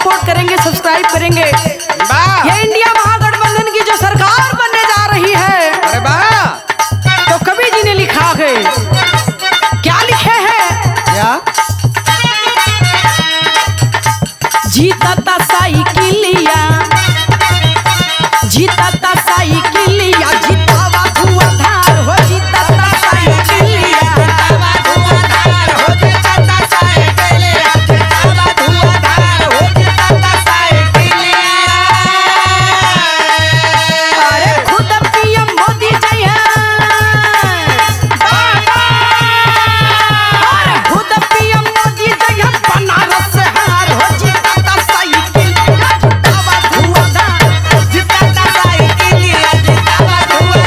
Support करेंगे, subscribe करेंगे। ये इंडिया महागठबंधन की जो सरकार बनने जा रही है, अरे वाह, तो कवि जी ने लिखा है, क्या लिखे हैं? क्या? जीता साइकिलिया, जीता साइकिलिया, जीतावा धुआंधार हो, जीता साइकिलिया, जीतावा धुआंधार हो, जीता साइकिलिया, जीतावा धुआंधार हो, जीता साइकिलिया। अरे खुद पीएम मोदी जय बाबा, अरे खुद पीएम मोदी जय बनारस से हार हो, जीता साइकिलिया, जीतावा धुआंधार, जीता साइकिलिया, जीतावा धुआंधार।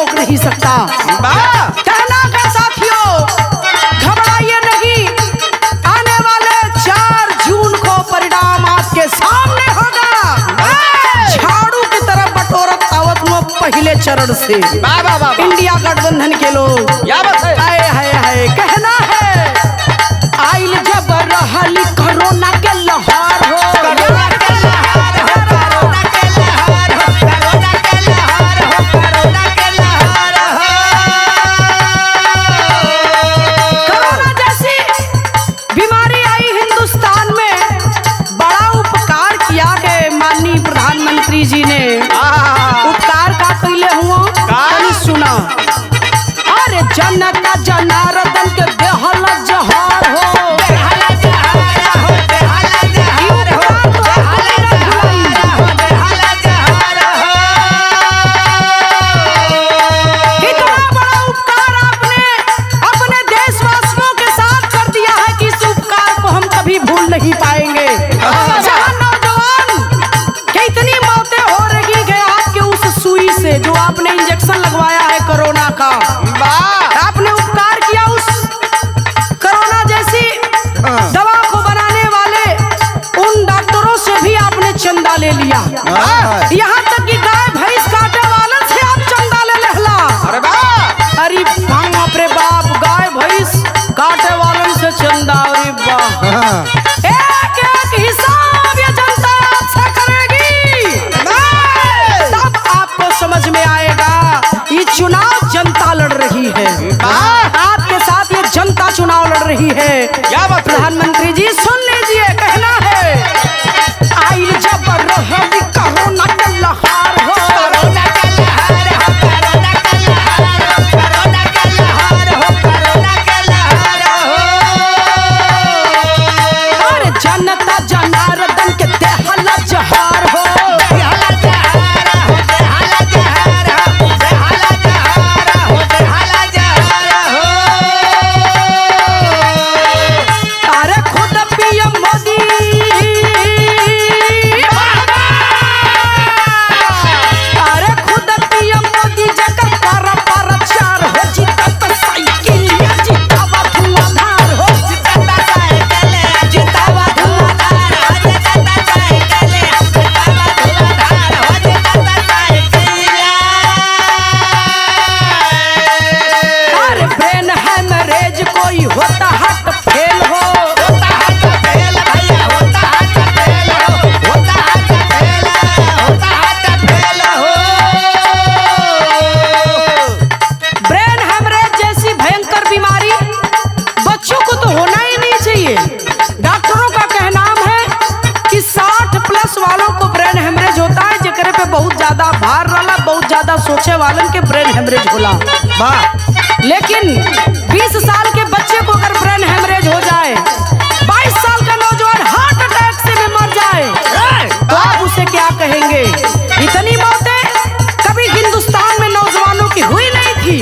रोक नहीं सकता। कहना का साथियों, घबराइए नहीं, आने वाले 4 जून को परिणाम आपके सामने होगा। झाड़ू की तरफ बटोरत आवत वो पहले चरण से इंडिया गठबंधन के लोग हाय कहना है, आइल जब रहली कोरोना के लहर हो, कोरोना के लहर हो, कोरोना के लहर हो, कोरोना के लहर हो, कोरोना के लहर हो। कोरोना जैसी बीमारी आई हिंदुस्तान में, बड़ा उपकार किया है माननीय प्रधानमंत्री जी ने। उपकार का कैले हुआ सुना, अरे जनता जनार्दन के देहल जहर हो, नहीं पाएंगे। जहां नौजवान के इतनी मौतें हो रही है आपके उस सुई से जो आपने इंजेक्शन लगवाया है कोरोना का, आपने उपकार किया उस कोरोना जैसी दवा को बनाने वाले उन डॉक्टरों से भी आपने चंदा ले लिया। यहाँ तक कि गाय भैंस काटे वाले से आप चंदा ले लेला। अरे बाप रे बाप, गाय भैंस काटे वालों से चंदा, अरे वाह, हिसाब ये जनता आपसे करेगी। तब आपको समझ में आएगा ये चुनाव जनता लड़ रही है, आपके साथ ये जनता चुनाव लड़ रही है। प्रधानमंत्री जी सुन लीजिए, कहना है, आइल जब रहली कोरोना के लहर हो, कोरोना के लहर हो, कोरोना के लहर हो, कोरोना के लहर हो, कोरोना के लहर हो। अरे जनता जनार्दन के देहल जहर हो, देहल जहर हो, देहल जहर हो, देहल जहर हो, देहल जहर हो। अरे खुद पीएम मोदी, अरे खुद पीएम मोदी जकर पर चार हो, जीतत साइकिल जीतावा धुआंधार हो, जीतत साइकिल जीतावा धुआंधार हो, जीतत साइकिल जीतावा धुआंधार हो, जीतत साइकिल। अरे ब्रेन हैमरेज कोई होता हट फेल हो, होता हट फेल भैया, होता हट फेल हो, होता हट फेल, होता हट फेल हो। ब्रेन हैमरेज जैसी भयंकर बीमारी बच्चों को तो होना ही नहीं चाहिए। डॉक्टरों का कहना है कि 60+ वालों को ब्रेन हैमरेज होता है, जेकरे पे बहुत ज्यादा भार रहला, बहुत ज्यादा सोचे वालन के ब्रेन हैमरेज होला। लेकिन 20 साल के बच्चे को अगर ब्रेन हैमरेज हो जाए, 22 साल का नौजवान हार्ट अटैक से भी मर जाए, तो आप उसे क्या कहेंगे? इतनी मौतें कभी हिंदुस्तान में नौजवानों की हुई नहीं थी।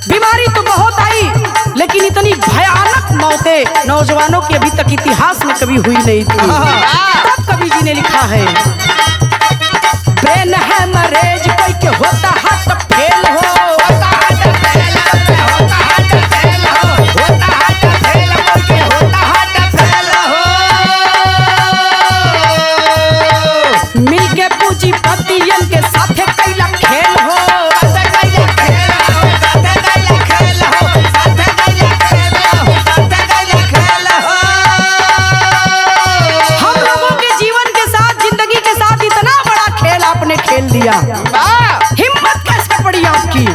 बीमारी तो बहुत आई, लेकिन इतनी भयानक मौतें नौजवानों की अभी तक इतिहास में कभी हुई नहीं थी। तब कवि जी ने लिखा है, ब्रेन हैमरेज कोई के होता हट फेल हो, होता हट फेल, होता हट फेल हो, होता हट फेल, कोई के होता हट फेल हो। मिलके पूंजीपतियन के साथे कैला खेल हो, साथे कैला खेल हो, साथे कैला खेल हो, साथे कैला खेल हो, साथे कैला खेल हो। हम लोगों के जीवन के साथ, जिंदगी के साथ इतना बड़ा खेल आपने खेल दिया, हिम्मत कैसे पड़ी आपकी?